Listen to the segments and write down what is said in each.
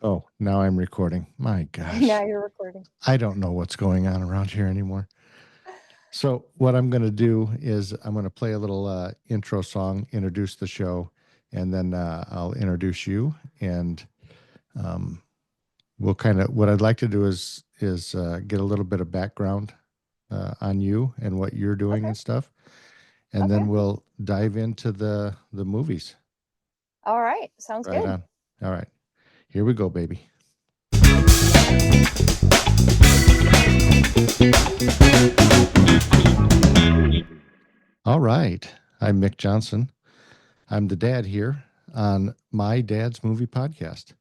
Oh, now I'm recording. My Now gosh. you're recording. I don't know what's going on around here anymore. So, what I'm going to do is I'm going to play a little intro song, introduce the show, and then I'll introduce you. And um, we'll what I'd like to do is get a little bit of background on you and what you're doing Okay. and stuff. And Okay. then we'll dive into the movies. All right. Sounds Right good. on. All right. Here we go, baby. All right. I'm Mick Johnson. I'm the dad here on My Dad's Movie Podcast.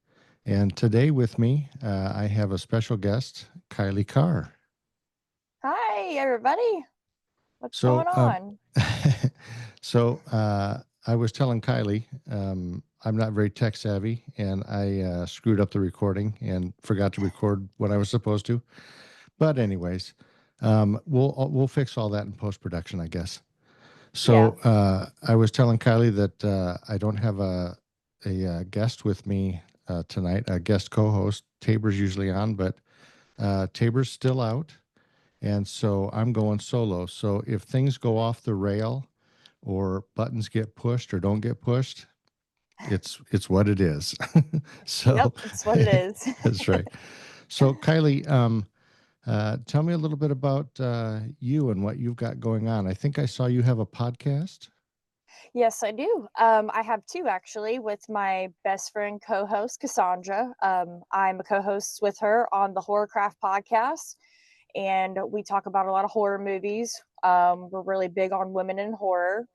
And today with me, I have a special guest, Kylee Carr. Hi, everybody. What's So, going on? I was telling Kylee, I'm not very tech savvy, and I screwed up the recording and forgot to record what I was supposed to. But anyways, we'll fix all that in post production, I guess. Yeah. So I was telling Kylee that I don't have a guest with me tonight, a guest co-host. Tabor's usually on, but Tabor's still out, and so I'm going solo. So if things go off the rail, or buttons get pushed or don't get pushed, it's what it is. Yep. So It's what it is. that's right. So Kylie, tell me a little bit about you and what you've got going on. I think I saw you have a podcast. Yes, I do. I have two actually with my best friend co host, Cassandra. I'm a co host with her on the Horrorcraft Podcast, and we talk about a lot of horror movies. We're really big on women in horror.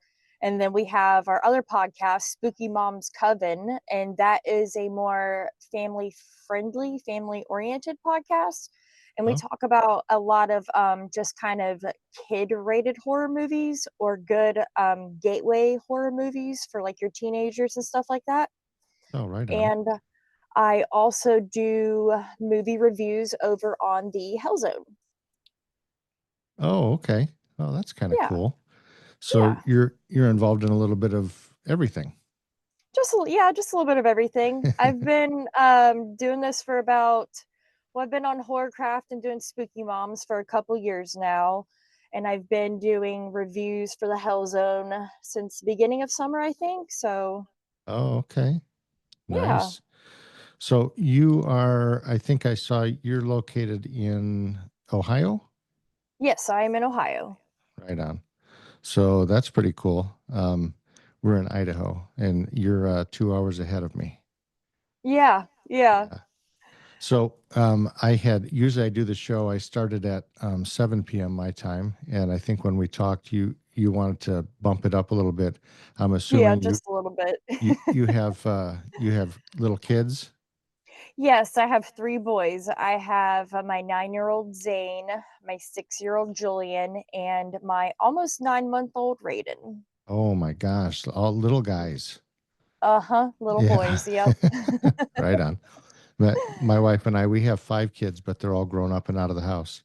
And then we have our other podcast, Spooky Mom's Coven, and that is a more family friendly, family oriented podcast. And we Oh, talk about a lot of just kind of kid rated horror movies or good gateway horror movies for like your teenagers and stuff like that. oh, right on. And I also do movie reviews over on the Hell Zone. Oh, okay. Oh, that's kind of Yeah, cool. So yeah. you're involved in a little bit of everything. Just a little bit of everything. I've been doing this for about well, I've been on Horrorcraft and doing Spooky Moms for a couple years now, and I've been doing reviews for the Hell Zone since the beginning of summer, I think. So Oh, okay. yeah, Nice. So you are, I think I saw you're located in Ohio. yes, I am in Ohio. Right on. So that's pretty cool. We're in Idaho, and you're 2 hours ahead of me. Yeah, yeah, Yeah. So I had usually I do the show. I started at 7 p.m. my time, and I think when we talked, you wanted to bump it up a little bit. I'm yeah, assuming just a little bit. you have little kids. Yes, I have three boys. I have my 9-year-old Zane, my 6-year-old Julian, and my almost 9-month old Raiden. Oh my gosh, all little guys. Uh-huh, little Yeah, boys, yep. right on. But my wife and I, we have 5 kids, but they're all grown up and out of the house.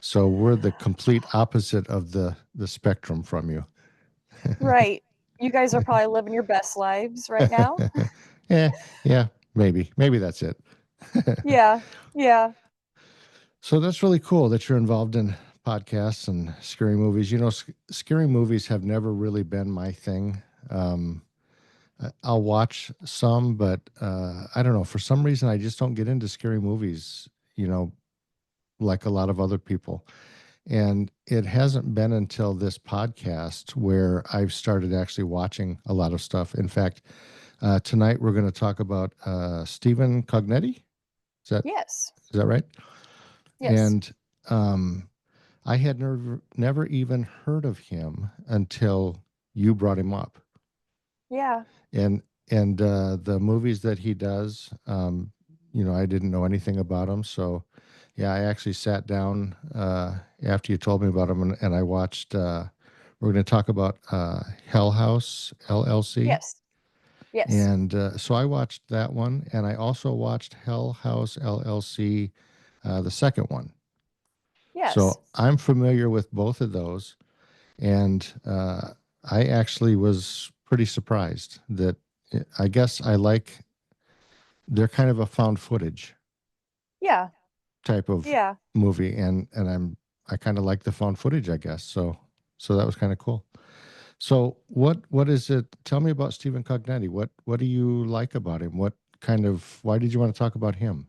So we're the complete opposite of the spectrum from you. Right. You guys are probably living your best lives right now. Yeah, yeah, maybe that's it. Yeah, yeah, So that's really cool that you're involved in podcasts and scary movies. You know, scary movies have never really been my thing. Um, I'll watch some, but I don't know. For some reason, I just don't get into scary movies. You know, like a lot of other people. And it hasn't been until this podcast where I've started actually watching a lot of stuff. In fact, tonight we're going to talk about Stephen Cognetti. yes, Is that right? yes, And I had never even heard of him until you brought him up. yeah, And the movies that he does, you know, I didn't know anything about him. So yeah, I actually sat down after you told me about him, and I watched. We're going to talk about Hell House LLC, yes, yes, and so I watched that one, and I also watched Hell House LLC, the second one. yes, So I'm familiar with both of those, and I actually was pretty surprised that I guess I like they're kind of a found footage Yeah. type of Yeah. movie, and I kind of like the found footage, I guess. So that was kind of cool. So what is it? Tell me about Stephen Cognetti. What do you like about him? What kind of why did you want to talk about him?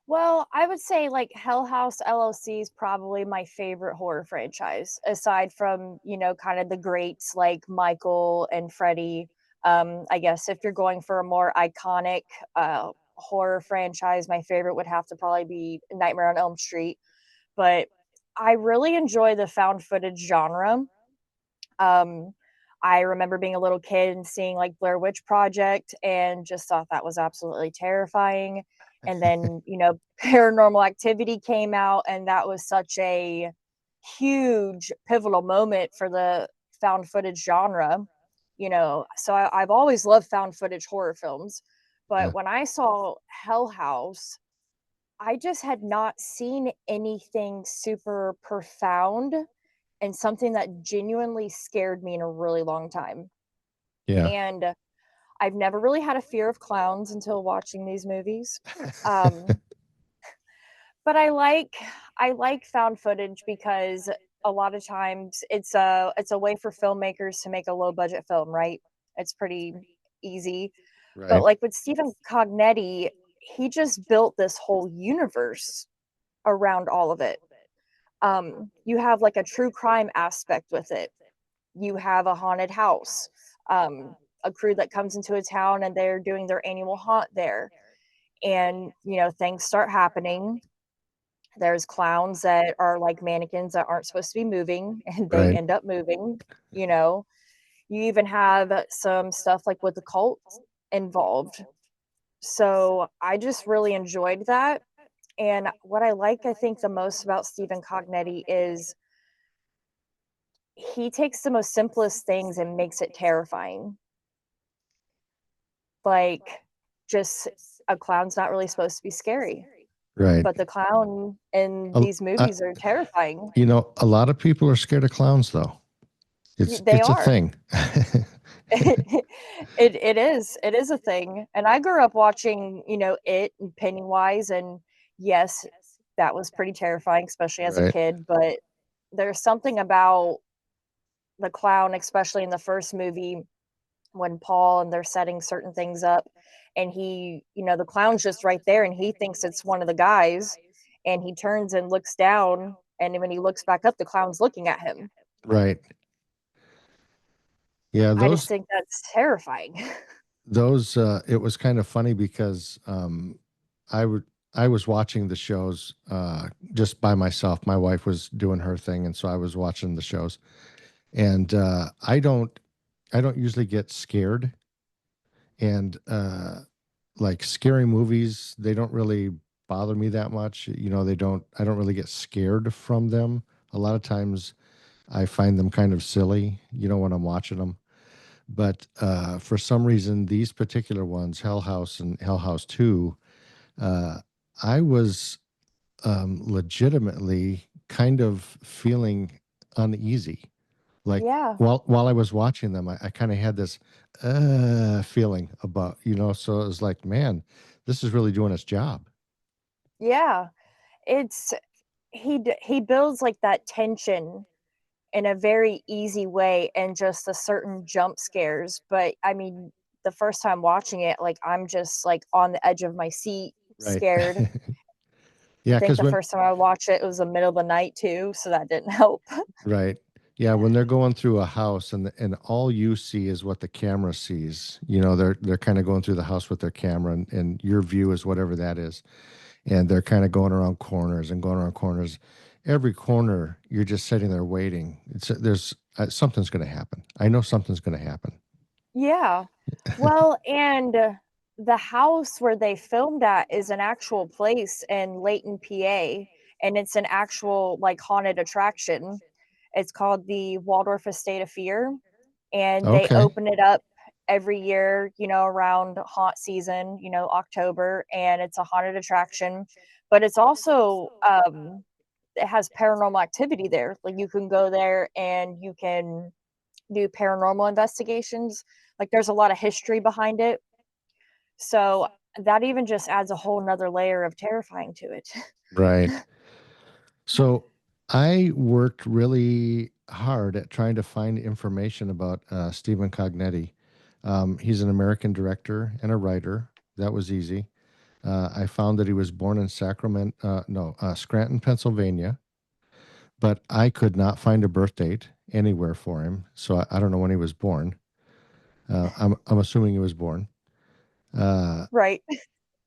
Well, I would say like House LLC is probably my favorite horror franchise, aside from, kind of the greats like Michael and Freddy. I guess if you're going for a more iconic horror franchise, my favorite would have to probably be Nightmare on Elm Street. But I really enjoy the found footage genre. Um, I remember being a little kid and seeing like Blair Witch Project and just thought that was absolutely terrifying. And then, Paranormal Activity came out, and that was such a huge pivotal moment for the found footage genre. So I've always loved found footage horror films. Yeah, But when I saw Hell House, I just had not seen anything super profound and something that genuinely scared me in a really long time. yeah, And I've never really had a fear of clowns until watching these movies. Um, but I like found footage because a lot of times it's a way for filmmakers to make a low budget film, right? It's pretty easy. But right, like with Stephen Cognetti, he just built this whole universe around all of it. You have like a true crime aspect with it. You have a haunted house, um, a crew that comes into a town and they're doing their annual haunt there. And, things start happening. There's clowns that are like mannequins that aren't supposed to be moving and they right, end up moving. You know, you even have some stuff like with the cult involved. So I just really enjoyed that. And what I think, the most about Stephen Cognetti is he takes the most simplest things and makes it terrifying. Like, just a clown's not really supposed to be scary, right. but the clown in A- these I, movies are terrifying. a lot of people are scared of clowns, though. They It's a are. thing. It is a thing. And I grew up watching, It and Pennywise, and yes, that was pretty terrifying, especially as a Right, kid. But there's something about the clown, especially in the first movie, when Paul and they're setting certain things up, and the clown's just right there, and he thinks it's one of the guys, and he turns and looks down, and when he looks back up, the clown's looking at him. right. Yeah, I just think that's terrifying. those it was kind of funny because I would I was watching the shows just by myself. My wife was doing her thing, and so I was watching the shows. And I don't usually get scared, and like scary movies, they don't really bother me that much. They don't. I don't really get scared from them. A lot of times, I find them kind of silly. When I'm watching them. But for some reason, these particular ones, Hell House and Hell House 2, uh, I was legitimately kind of feeling uneasy. Like Yeah. while I was watching them, I kind of had this feeling about, so it was like, man, this is really doing its job. Yeah. It's he builds like that tension in a very easy way and just a certain jump scares. But I mean, the first time watching it, like I'm just like on the edge of my seat, Right. scared. I Yeah, think because the first time I watched it, it was the middle of the night too, so that didn't help. right. Yeah, when they're going through a house and all you see is what the camera sees. They're kind of going through the house with their camera and your view is whatever that is. And they're kind of going around corners and going around corners. Every corner, you're just sitting there waiting. There's something's going to happen. I know something's going to happen. Yeah. Well, and the house where they filmed at is an actual place in Layton, PA, and it's an actual like haunted attraction. It's called the Waldorf Estate of Fear, and they Okay. open it up every year, around haunt season, October, and it's a haunted attraction. But it's also it has paranormal activity there. Like you can go there and you can do paranormal investigations. Like there's a lot of history behind it. So that even just adds a whole nother layer of terrifying to it. Right. So I worked really hard at trying to find information about Stephen Cognetti. He's an American director and a writer. That was easy. I found that he was born in Scranton, Pennsylvania, but I could not find a birth date anywhere for him. So I don't know when he was born. I'm assuming he was born. Uh, Right.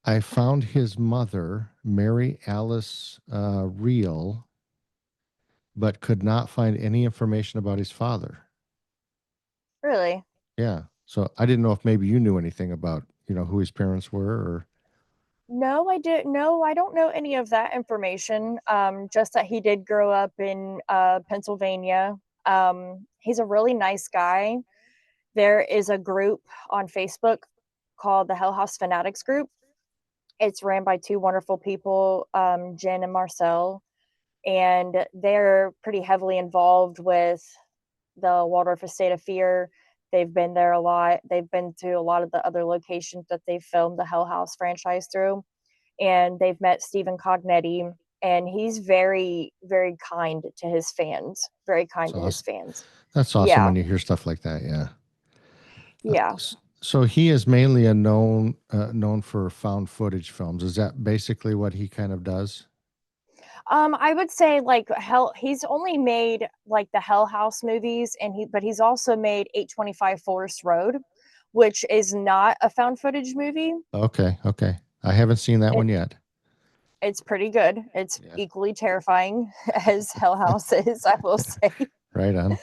I found his mother, Mary Alice Reel, but could not find any information about his father. Really? Yeah. So I didn't know if maybe you knew anything about, who his parents were or No, I didn't. No, I don't know any of that information. Just that he did grow up in Pennsylvania. He's a really nice guy. There is a group on Facebook called the Hell House Fanatics group. It's ran by two wonderful people, Jen and Marcel, and they're pretty heavily involved with the Waldorf Estate of Fear. They've been there a lot. They've been to a lot of the other locations that they've filmed the Hell House franchise through, and they've met Stephen Cognetti, and he's very, very kind to his fans. Very that's kind to his awesome. fans. That's awesome Yeah, when you hear stuff like that. Yeah. yeah. So he is mainly known for found footage films. Is that basically what he kind of does? I would say like hell. He's only made like the Hell House movies, but he's also made 825 Forest Road, which is not a found footage movie. Okay. Okay. I haven't seen that It one yet. it's pretty good. It's Yeah. equally terrifying as Hell House is, I will say. Right on.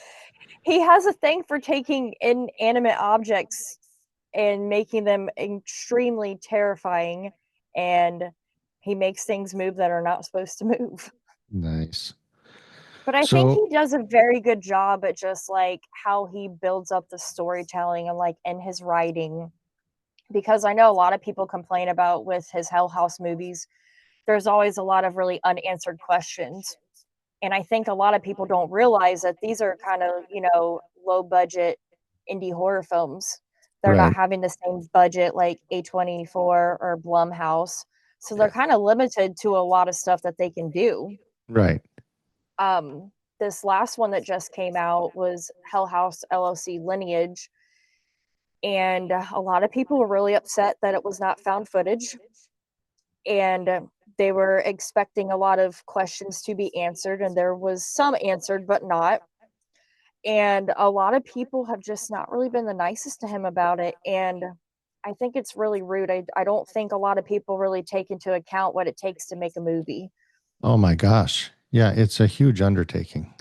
He has a thing for taking inanimate objects and making them extremely terrifying, and he makes things move that are not supposed to move. Nice. But I think So he does a very good job at just like how he builds up the storytelling and like in his writing. Because I know a lot of people complain about with his Hell House movies, there's always a lot of really unanswered questions. And I think a lot of people don't realize that these are kind of, low budget indie horror films. They're not right, having the same budget like A24 or Blumhouse. So they're yeah, kind of limited to a lot of stuff that they can do. right. Um, this last one that just came out was Hell House LLC Lineage. And a lot of people were really upset that it was not found footage. And they were expecting a lot of questions to be answered, and there was some answered, but not. And a lot of people have just not really been the nicest to him about it. And I think it's really rude. I don't think a lot of people really take into account what it takes to make a movie. Oh my gosh. Yeah, it's a huge undertaking.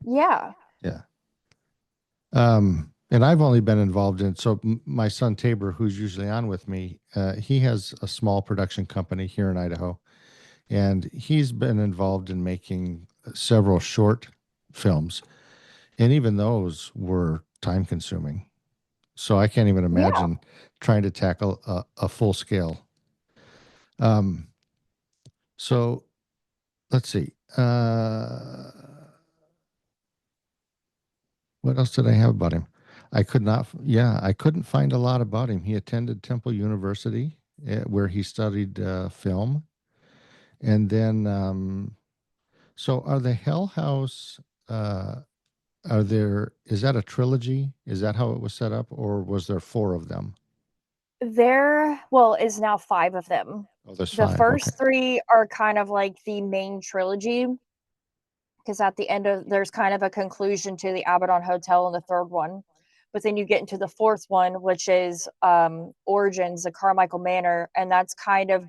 Yeah. Yeah. And I've only been involved in, so my son Tabor, who's usually on with me, he has a small production company here in Idaho, and he's been involved in making several short films, and even those were time consuming. So I can't even Yeah. imagine trying to tackle a full scale. Um, so let's see. What else did I have about him? I couldn't find a lot about him. He attended Temple University, where he studied film. And then, so are the Hell House, uh, is that a trilogy? Is that how it was set up? Or was there four of them? There, well, is now 5 of them. Oh, there's The five. Okay. first 3 are kind of like the main trilogy, because at the end of there's kind of a conclusion to the Abaddon Hotel in the 3rd one. But then you get into the 4th one, which is Origins, the Carmichael Manor, and that's kind of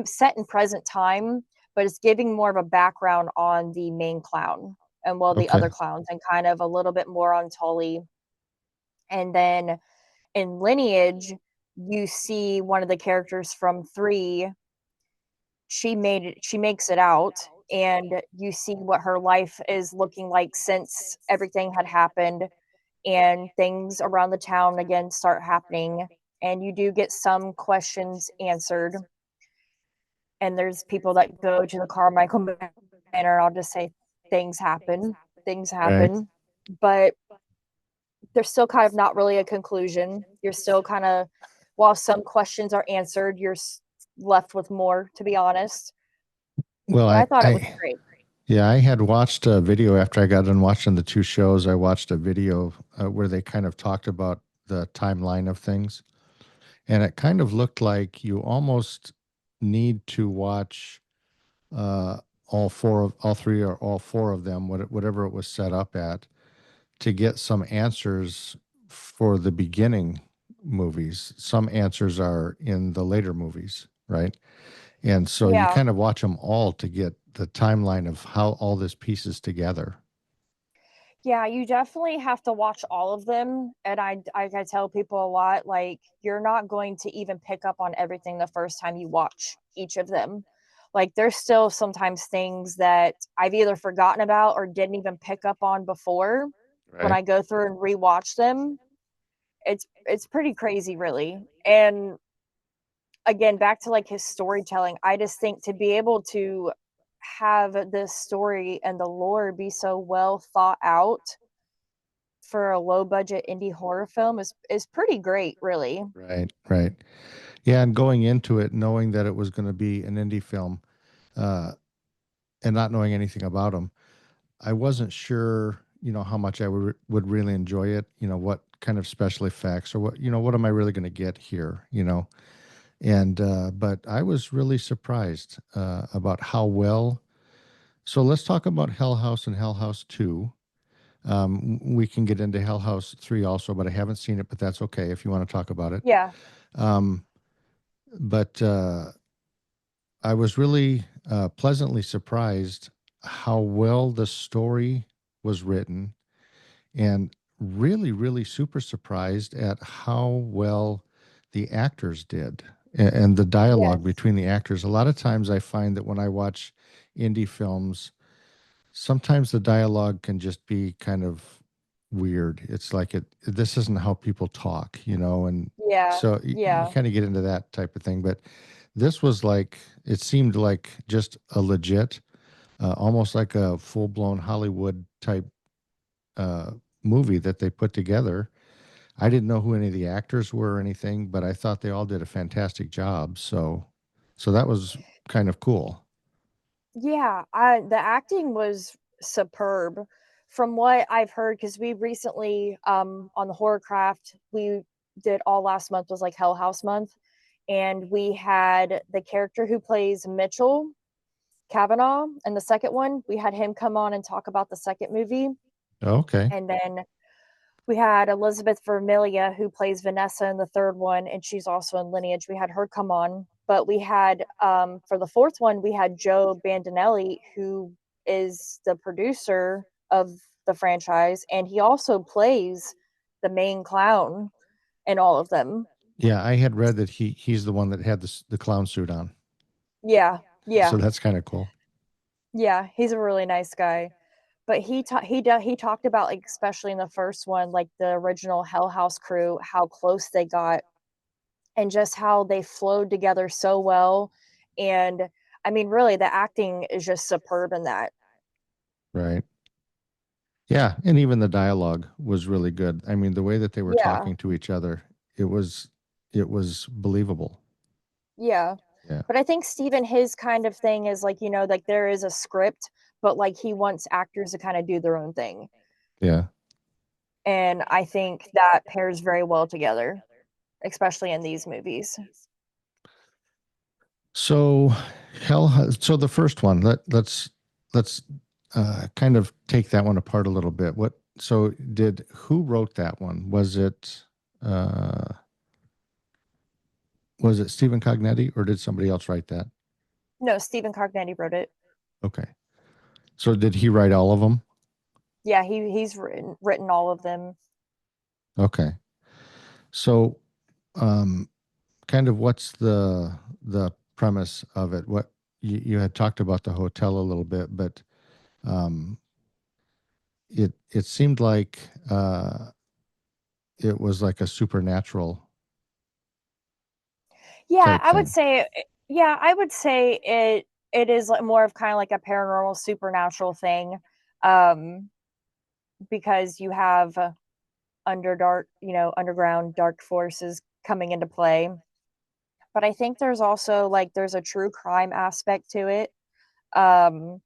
set in present time, but it's giving more of a background on the main clown and the Okay. other clowns, and kind of a little bit more on Tully. And then in Lineage, you see one of the characters from 3. She makes it out, and you see what her life is looking like since everything had happened, and things around the town again start happening, and you do get some questions answered. And there's people that go to the Carmichael Manor. I'll just say things Right. happen, but there's still kind of not really a conclusion. You're still kind of while some questions are answered, you're left with more, to be honest. Well, But I thought it was great. yeah, I had watched a video after I got done watching the two shows. I watched a video where they kind of talked about the timeline of things, and it kind of looked like you almost need to watch uh, all three, or all four of them, whatever it was set up at, to get some answers for the beginning movies. Some answers are in the later movies, right? And so you Yeah. kind of watch them all to get the timeline of how all this pieces together. Yeah, you definitely have to watch all of them. And I tell people a lot, like, you're not going to even pick up on everything the first time you watch each of them. Like, there's still sometimes things that I've either forgotten about or didn't even pick up on before. When Right. I go through and rewatch them. It's pretty crazy, really. And again, back to like his storytelling, I just think to be able to have this story and the lore be so well thought out for a low budget indie horror film is pretty great, really. Right. Right. Yeah. And going into it, knowing that it was going to be an indie film, uh, and not knowing anything about them, I wasn't sure, how much I would really enjoy it. What kind of special effects, or what am I really going to get here? And but I was really surprised about how well. So let's talk about Hell House and Hell House 2. We can get into Hell House 3 also, but I haven't seen it, but that's okay if you want to talk about it. Yeah. Um, but I was really pleasantly surprised how well the story was written, and really, really super surprised at how well the actors did, and the dialogue Yes. between the actors. A lot of times I find that when I watch indie films, sometimes the dialogue can just be kind of weird. It's like this isn't how people talk, and Yeah. so you Yeah. kind of get into that type of thing. But this was like, it seemed like just a legit, almost like a full blown Hollywood type uh, movie that they put together. I didn't know who any of the actors were or anything, but I thought they all did a fantastic job. So that was kind of cool. Yeah, the acting was superb from what I've heard, because we recently on the Horrorcraft, we did all last month was like Hell House month, and we had the character who plays Mitchell Kavanaugh in the second one. We had him come on and talk about the second movie, Okay. and then we had Elizabeth Vermilia, who plays Vanessa in the third one, and she's also in Lineage. We had her come on. But we had, for the fourth one, we had Joe Bandinelli, who is the producer of the franchise, and he also plays the main clown in all of them. Yeah, I had read that he's the one that had the clown suit on. Yeah, So yeah, that's kind of cool. yeah. He's a really nice guy. But he talked about, like, especially in the first one, like the original Hell House crew, how close they got and just how they flowed together so well. And I mean, really, the acting is just superb in that. Right. Yeah, and even the dialogue was really good. I mean, the way that they were Yeah, talking to each other, it was it was believable. yeah. Yeah. But I think Steven, his kind of thing is like, like there is a script, but like he wants actors to kind of do their own thing. Yeah. And I think that pairs very well together, especially in these movies. So so the first one, let's kind of take that one apart a little bit. Who wrote that one? Uh was it Stephen Cognetti, or did somebody else write that? No, Stephen Cognetti wrote it. Okay. So did he write all of them? Yeah, he's written all of them. Okay. So um kind of what's the premise of it? What you had talked about the hotel a little bit, but um it seemed like it was like a supernatural Yeah, type I would thing. say yeah, I would say it is like more of kind of like a paranormal supernatural thing. Um because you have underground dark forces coming into play. But I think there's also like there's a true crime aspect to it. Um,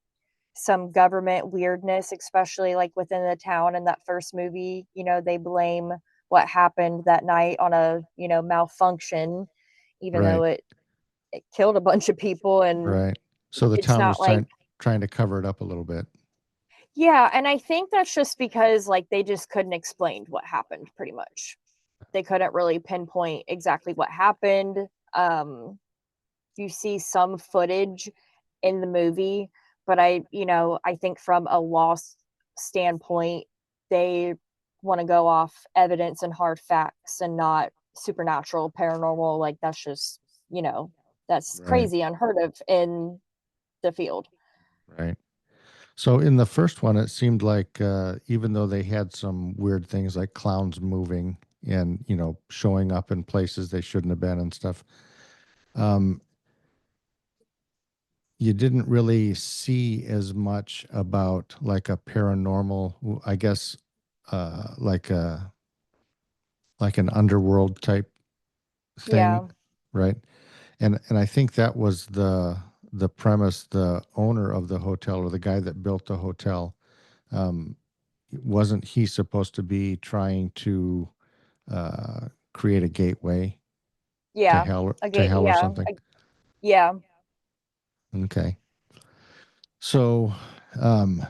some government weirdness, especially like within the town in that first movie. They blame what happened that night on a, malfunction, even though Right. it killed a bunch of people. And Right. So the it's town not was like, trying to cover it up a little bit. yeah. And I think that's just because like they just couldn't explain what happened pretty much. They couldn't really pinpoint exactly what happened. Um, you see some footage in the movie, but I think from a loss standpoint, they want to go off evidence and hard facts and not supernatural, paranormal. Like that's Right. crazy, unheard of in the field. Right. So in the first one, it seemed like even though they had some weird things like clowns moving and showing up in places they shouldn't have been and stuff, um, you didn't really see as much about like a paranormal, I guess, like an underworld type thing, Yeah. right? And I think that was the premise. The owner of the hotel, or the guy that built the hotel, um, wasn't he supposed to be trying to create a gateway to Yeah. hell, Again, or yeah. something? Yeah. Okay. So, um,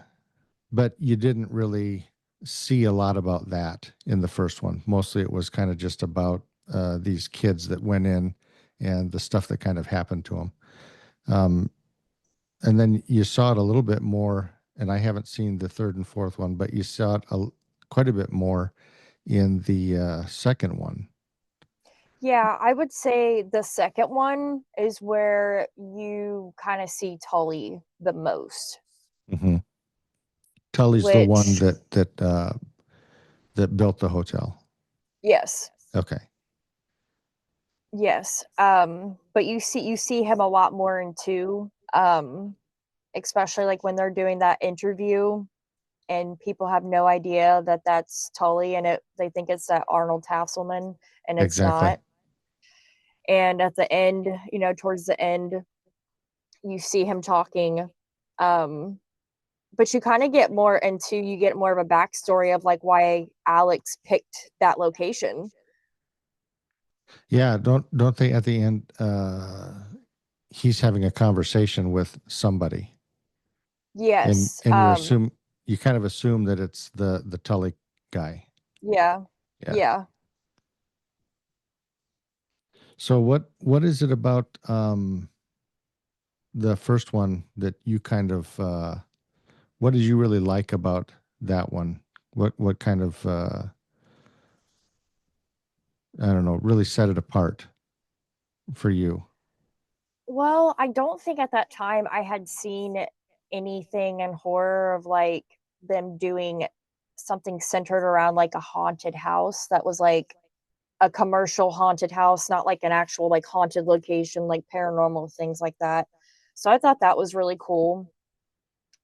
but you didn't really see a lot about that in the first one. Mostly it was kind of just about these kids that went in and the stuff that kind of happened to them. Um, and then you saw it a little bit more, and I haven't seen the third and fourth one, but you saw it quite a bit more in the second one. Yeah, I would say the second one is where you kind of see Tully the most, Hmm. Tully's the one which, that built the hotel. yes, Okay. yes. But you see him a lot more in two, especially like when they're doing that interview and people have no idea that that's Tully, and they think it's that Arnold Tasselman, and it's Exactly. not. And at the end, towards the end, you see him talking. Um, but you get more of a backstory of like why Alex picked that location. Yeah. Don't they at the end? He's having a conversation with somebody, and Yes. you kind of assume that it's the Tully guy. Yeah. Yeah. Yeah. So what is it about the first one that you kind of what did you really like about that one? What kind of I don't know, really set it apart for you? Well, I don't think at that time I had seen anything in horror of like them doing something centered around like a haunted house that was like a commercial haunted house, not like an actual like haunted location, like paranormal things like that. So I thought that was really cool.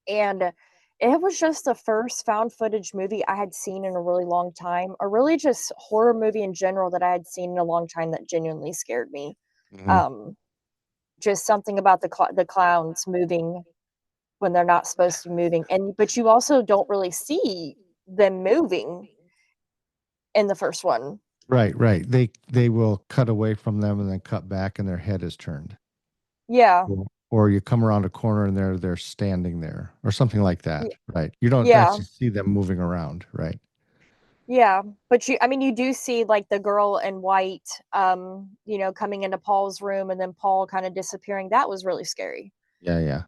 And it was just the first found footage movie I had seen in a really long time, or really just horror movie in general that I had seen in a long time that genuinely scared me. Hmm. Um, just something about the clowns moving when they're not supposed to be moving, and but you also don't really see them moving in the first one. Right, right. They will cut away from them and then cut back, and their head is turned. Yeah, Or you come around a corner and they're standing there, or something like that. Right. You don't yeah, actually see them moving around. Right. yeah. But I mean, you do see like the girl in white, coming into Paul's room and then Paul kind of disappearing. That was really scary. Yeah, yeah.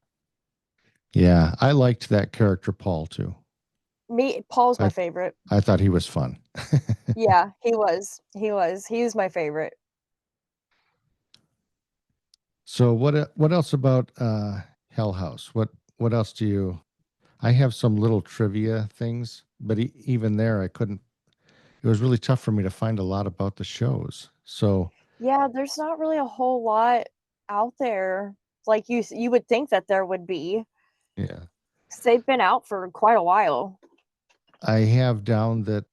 Yeah, I liked that character Paul too. Paul's my I favorite. I thought he was fun. Yeah, he was. He was my favorite. So what else about Hell House? What else do you? I have some little trivia things, but even there, I couldn't. It was really tough for me to find a lot about the shows. So Yeah, there's not really a whole lot out there like you would think that there would be. yeah, 'Cause they've been out for quite a while. I have down that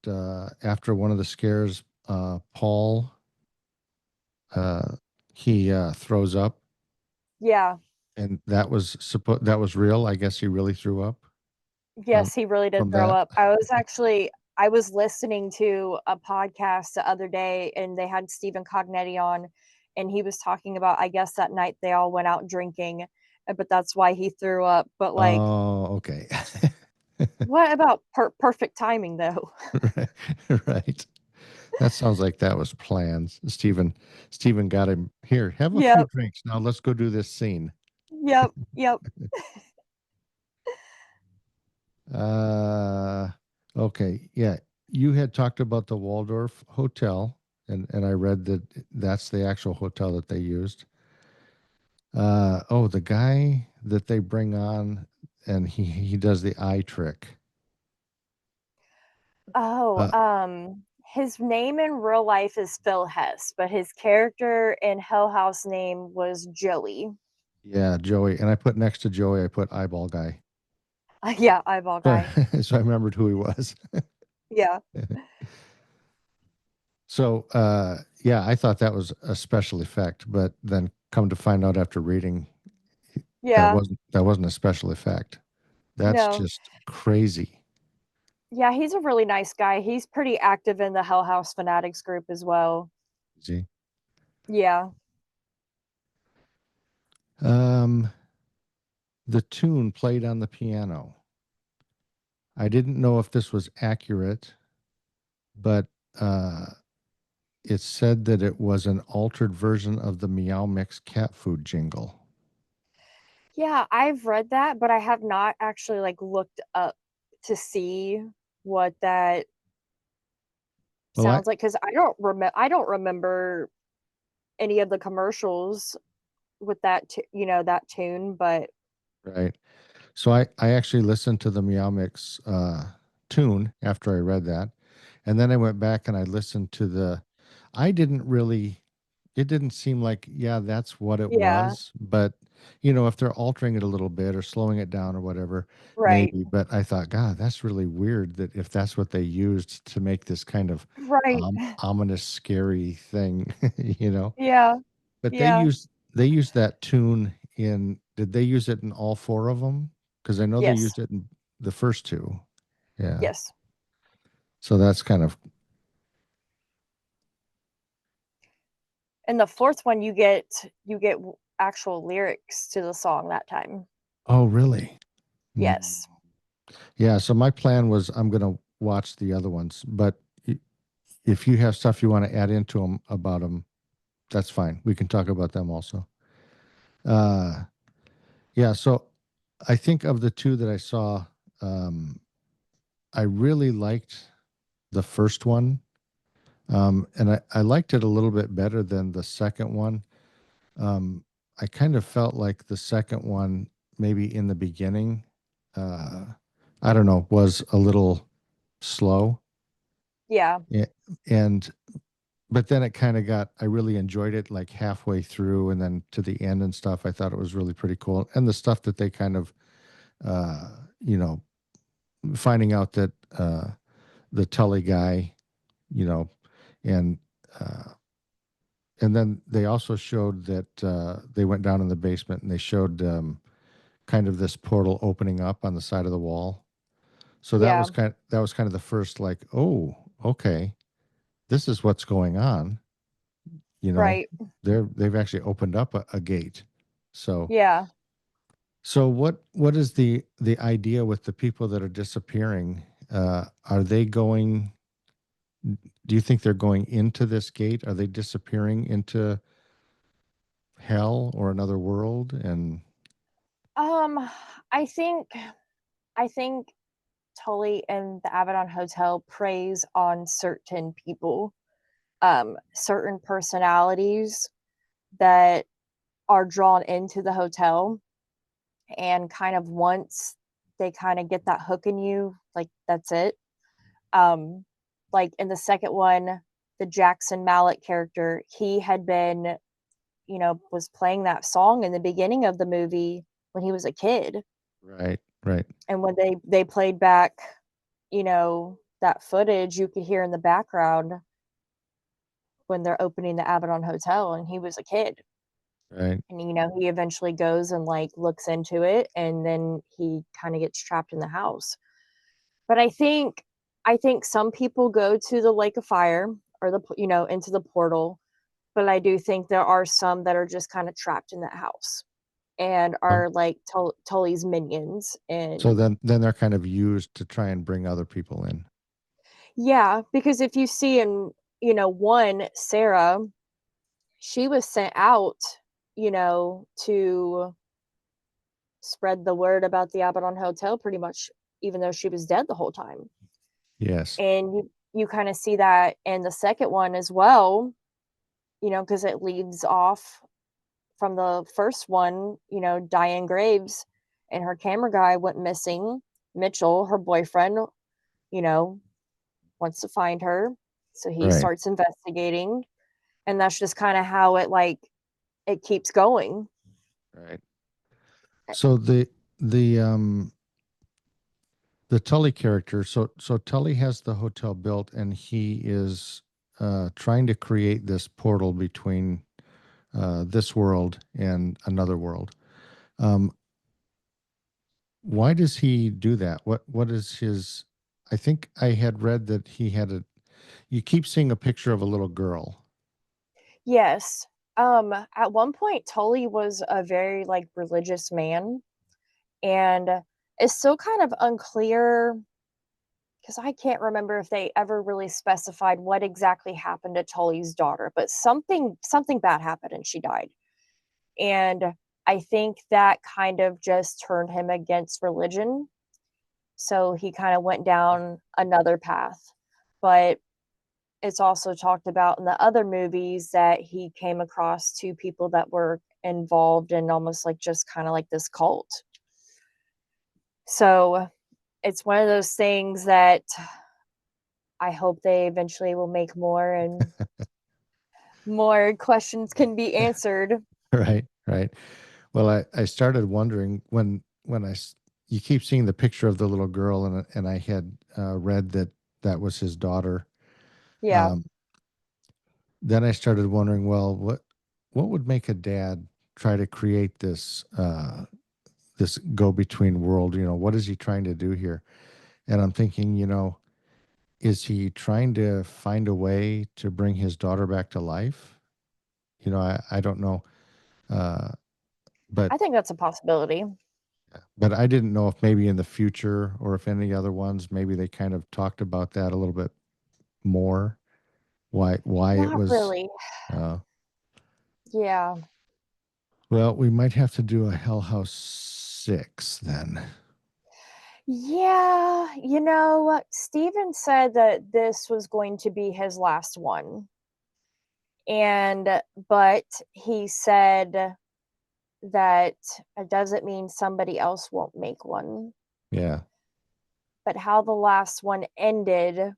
after one of the scares, Paul he throws up, Yeah. and that was real. I guess he really threw up from Yes, he really did from throw that. up. I was listening to a podcast the other day and they had Stephen Cognetti on and he was talking about I guess that night they all went out drinking, but that's why he threw up. But like Oh, okay. what about perfect timing though? Right. Right. That sounds like that was planned. Stephen got him here. Have a few Yep. drinks. Now let's go do this scene. Yep. Yep. Uh, okay. Yeah. You had talked about the Waldorf Hotel, and I read that that's the actual hotel that they used. Oh, the guy that they bring on, and he does the eye trick. Oh, Uh, his name in real life is Phil Hess, but his character in Hell House name was Joey. yeah, Joey. And I put next to Joey, I put eyeball guy. Yeah, eyeball So, guy. so I remembered who he was. Yeah. So, yeah, I thought that was a special effect, but then come to find out after reading, Yeah. that wasn't a special effect. That's No. just crazy. Yeah, he's a really nice guy. He's pretty active in the Hell House Fanatics group as well. See, Yeah. um, the tune played on the piano. I didn't know if this was accurate, but uh, it said that it was an altered version of the Meow Mix cat food jingle. Yeah, I've read that, but I have not actually like looked up to see what that Well, sounds like cuz I don't remember any of the commercials with that tune, but right. So I actually listened to the Meow Mix tune after I read that. And then I went back and I listened to I didn't really, it didn't seem like, yeah, that's what it yeah, was. But, if they're altering it a little bit or slowing it down or whatever, right. maybe. But I thought, God, that's really weird that if that's what they used to make this kind of Right. ominous, scary thing, you know. Yeah. But Yeah. they used that tune did they use it in all four of them? Because I know they Yes. used it in the first two. Yeah. Yes. So that's kind of, And the fourth one you get actual lyrics to the song that time. oh, really? Mm. Yes. Yeah. So my plan was I'm going to watch the other ones, but if you have stuff you want to add into them about them, that's fine. We can talk about them also. Uh, yeah. So I think of the two that I saw, um, I really liked the first one. And I liked it a little bit better than the second one. Um, I kind of felt like the second one, maybe in the beginning, uh, I don't know, was a little slow. Yeah. Yeah, and but then it kind of I really enjoyed it like halfway through and then to the end and stuff. I thought it was really pretty cool. And the stuff that they kind of, uh, you know, finding out that the Tully guy, you know, and uh, and then they also showed that they went down in the basement and they showed kind of this portal opening up on the side of the wall. So Yeah. that was kind of the first like, oh, okay, this is what's going on. You know, Right. they've actually opened up a gate. So Yeah. what is the idea with the people that are disappearing? Are they going? Do you think they're going into this gate? Are they disappearing into hell or another world? And Um I think I think Tully and the Abaddon Hotel preys on certain people, certain personalities that are drawn into the hotel and kind of once they kind of get that hook in you, like that's it. Um, like in the second one, the Jackson Mallet character, he had been, was playing that song in the beginning of the movie when he was a kid. right, right. And when they played back, that footage, you could hear in the background when they're opening the Abaddon Hotel, and he was a kid. Right. And he eventually goes and like looks into it, and then he kind of gets trapped in the house. But I think some people go to the lake of fire, or the into the portal, but I do think there are some that are just kind of trapped in that house and Oh, are like Tully's minions. so And then they're kind of used to try and bring other people in. yeah, because if you see in one, Sarah, she was sent out, to spread the word about the Abaddon Hotel, pretty much, even though she was dead the whole time. Yes. And you kind of see that in the second one as well, because it leads off from the first one. Diane Graves and her camera guy went missing. Mitchell, her boyfriend, you know, wants to find her. So he Right. starts investigating. And that's just kind of how it keeps going. Right. So the the Tully character, so Tully has the hotel built, and he is trying to create this portal between this world and another world. Um, why does he do that? What is his? I think I had read that he had a. You keep seeing a picture of a little girl. Yes. At one point, Tully was a very like religious man, and it's still kind of unclear because I can't remember if they ever really specified what exactly happened to Tully's daughter, but something bad happened and she died. And I think that kind of just turned him against religion. So he kind of went down another path. But it's also talked about in the other movies that he came across two people that were involved in almost like just kind of like this cult. So it's one of those things that I hope they eventually will make more, and more questions can be answered. Right. Right. Well, I started wondering when you keep seeing the picture of the little girl, and I had read that that was his daughter. Yeah. Um, then I started wondering, well, what would make a dad try to create this go between world? What is he trying to do here? And I'm thinking, is he trying to find a way to bring his daughter back to life? I don't know, uh, but I think that's a possibility. but I didn't know if maybe in the future or if any other ones maybe they kind of talked about that a little bit more. Why it Not was. really. Uh, Yeah. well, we might have to do a Hell House 6 then. Yeah, Steven said that this was going to be his last one. And but he said that it doesn't mean somebody else won't make one. Yeah. But how the last one ended,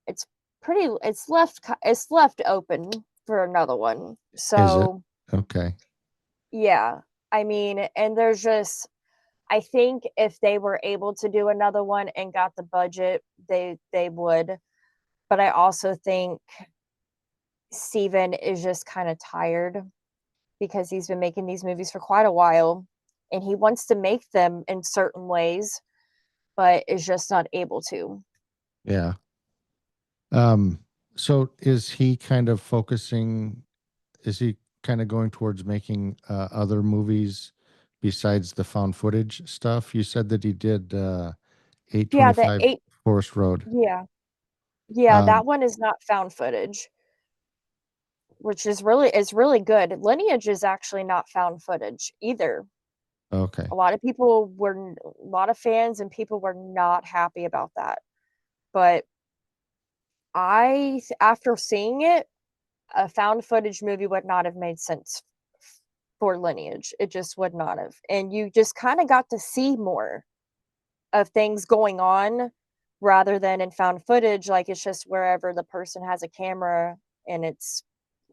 it's it's left open for another one. Is it? So, Okay. yeah. I mean, and there's just I think if they were able to do another one and got the budget, they would. But I also think Steven is just kind of tired because he's been making these movies for quite a while, and he wants to make them in certain ways, but is just not able to. Yeah. Um, so is he kind of going towards making other movies besides the found footage stuff? You said that he did Yeah, the 825 eight Forest Road. yeah. Yeah, Um, that one is not found footage, which is really good. Lineage is actually not found footage either. okay. A lot of fans and people were not happy about that. But after seeing it, a found footage movie would not have made sense for Lineage. It just would not have. And you just kind of got to see more of things going on rather than in found footage. Like it's just wherever the person has a camera and it's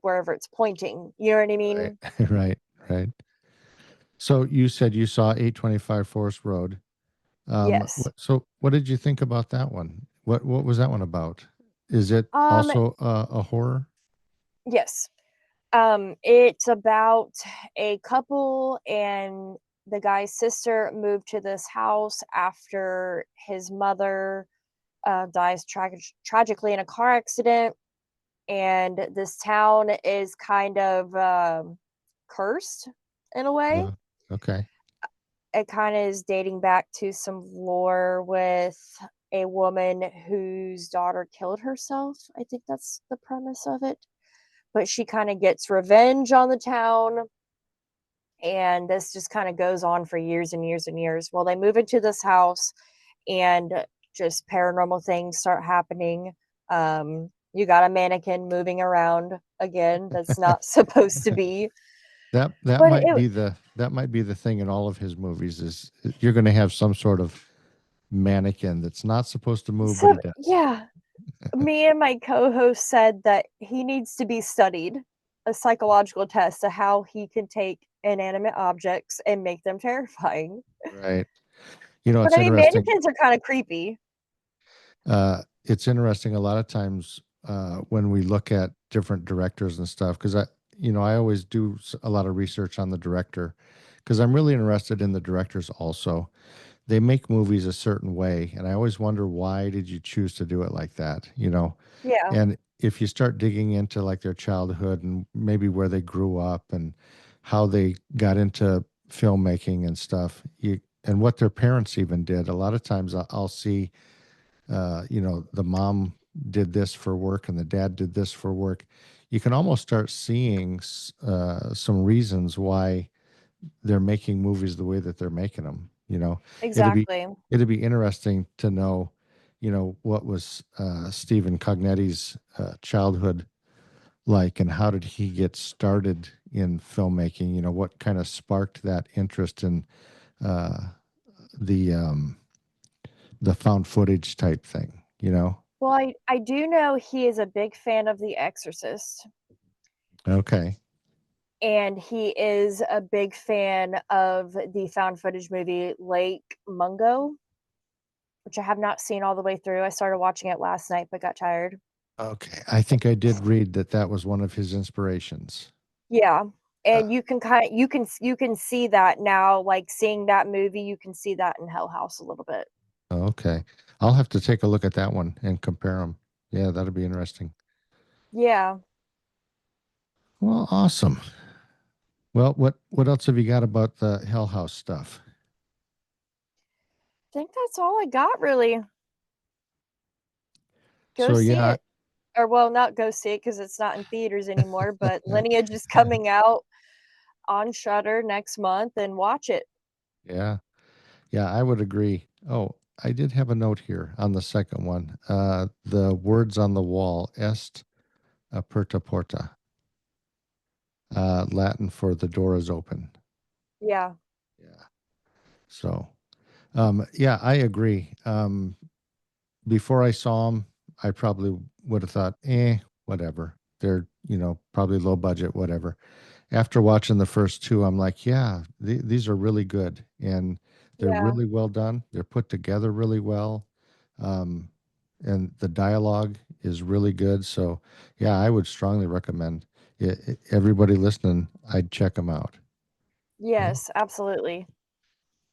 wherever it's pointing. You know what I Right. mean? Right. Right. So you said you saw 825 Forest Road. Yes. So what did you think about that one? What was that one about? Is it Um, also a horror? Yes. It's about a couple, and the guy's sister moved to this house after his mother dies tragically in a car accident, and this town is kind of cursed in a way. Okay. It kind of is dating back to some lore with a woman whose daughter killed herself. I think that's the premise of it. But she kind of gets revenge on the town, and this just kind of goes on for years and years and years. Well, they move into this house, and just paranormal things start happening. You got a mannequin moving around again that's not supposed to be. That But might it be the thing in all of his movies is you're going to have some sort of mannequin that's not supposed to move, but so he does. yeah, me and my co-host said that he needs to be studied, a psychological test of how he can take inanimate objects and make them terrifying. Right. You know, But it's I mean, interesting. mannequins are kind of creepy. It's interesting a lot of times when we look at different directors and stuff, because I always do a lot of research on the director because I'm really interested in the directors also. They make movies a certain way, and I always wonder why did you choose to do it like that, Yeah, And if you start digging into like their childhood and maybe where they grew up and how they got into filmmaking and stuff, and what their parents even did, a lot of times I'll see the mom did this for work and the dad did this for work. You can almost start seeing some reasons why they're making movies the way that they're making them. It'd be exactly. it'd be interesting to know, what was Stephen Cognetti's childhood like, and how did he get started in filmmaking? What kind of sparked that interest in uh, the found footage type thing. Well, I do know he is a big fan of The Exorcist, Okay. and he is a big fan of the found footage movie Lake Mungo, which I have not seen all the way through. I started watching it last night but got tired. Okay. I think I did read that that was one of his inspirations. Yeah. Uh, And you can see that now, like seeing that movie, you can see that in Hell House a little bit. okay. I'll have to take a look at that one and compare them. Yeah, that'll be interesting. Yeah. Well, awesome. Well, what else have you got about the Hell House stuff? I think that's all I got really. Go So see yeah, it. Or well, not go see it because it's not in theaters anymore, but Lineage is coming out on Shutter next month, and watch it. yeah, yeah, I would agree. Oh, I did have a note here on the second one. The words on the wall, est aperta porta, Latin for the door is open. Yeah. Yeah. So, yeah, I agree. Before I saw them, I probably would have thought, whatever. They're, probably low budget, whatever. After watching the first two, I'm like, yeah, these are really good. And they're Yeah. really well done. They're put together really well. Um, and the dialogue is really good. So, yeah, I would strongly recommend everybody listening, I'd check them out. Yeah. Yes, absolutely.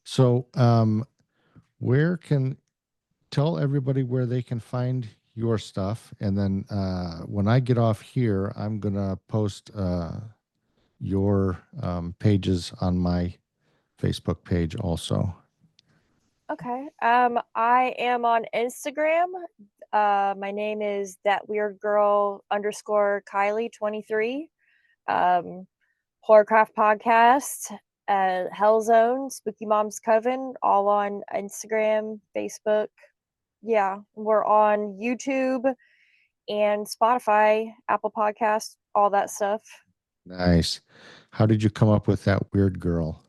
So, where can tell everybody where they can find your stuff, and then when I get off here, I'm gonna post your pages on my Facebook page also. Okay. I am on Instagram. My name is that weird girl underscore Kylee 23. Um, Horrorcraft Podcast, Hell Zone, Spooky Mom's Coven, all on Instagram, Facebook. Yeah, we're on YouTube and Spotify, Apple Podcast, all that stuff. Nice. How did you come up with that weird girl?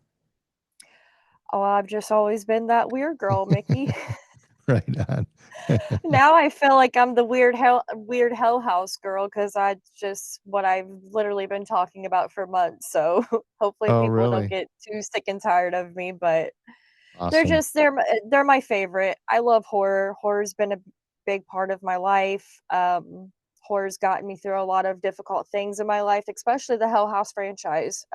Oh, I've just always been that weird girl, Mickey. Right on. Now I feel like I'm the weird hell house girl because I just what I've literally been talking about for months. So hopefully Oh, people don't really? get too sick and tired of me. But Awesome. they're my favorite. I love horror. Horror's been a big part of my life. horror's gotten me through a lot of difficult things in my life, especially the Hell House franchise.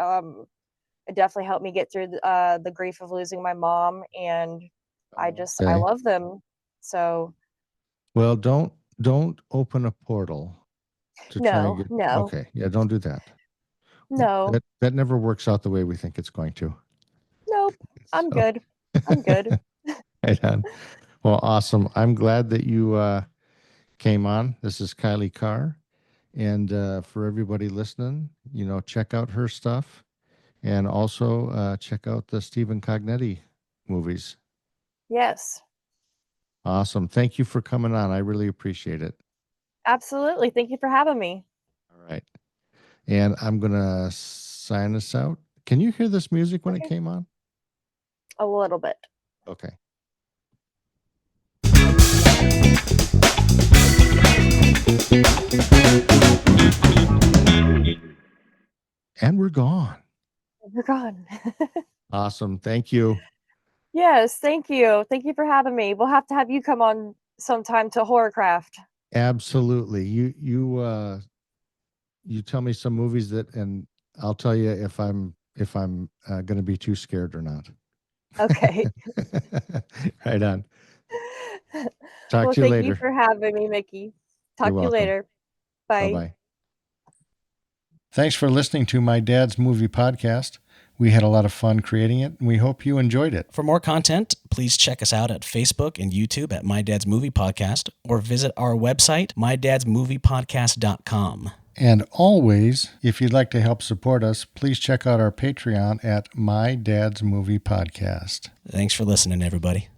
It definitely helped me get through the grief of losing my mom, and I Okay. love them. So Well, don't open a portal to try and no, get. no, Okay, yeah, don't do that. no, That never works out the way we think it's going to. nope. I'm So, good. I'm good. right on. Well, awesome. I'm glad that you came on. This is Kylee Carr, and for everybody listening, check out her stuff, and also check out the Stephen Cognetti movies. Yes, Awesome. Thank you for coming on. I really appreciate it. absolutely. Thank you for having me. All right. And I'm going to sign us out. Can you hear this music when it Okay. came on? A little bit. Okay. And we're gone. You're gone. Awesome. Thank you. Yes, thank you. Thank you for having me. We'll have to have you come on sometime to Horrorcraft. Absolutely. You tell me some movies and I'll tell you if I'm going to be too scared or not. Okay. Right on. Talk Well, to you thank you later. for having me, Mickey. You're Talk to you welcome. later. Bye. Bye-bye. Thanks for listening to My Dad's Movie Podcast. We had a lot of fun creating it, and we hope you enjoyed it. For more content, please check us out at Facebook and YouTube at My Dad's Movie Podcast, or visit our website, mydadsmoviepodcast.com. And always, if you'd like to help support us, please check out our Patreon at My Dad's Movie Podcast. Thanks for listening, everybody.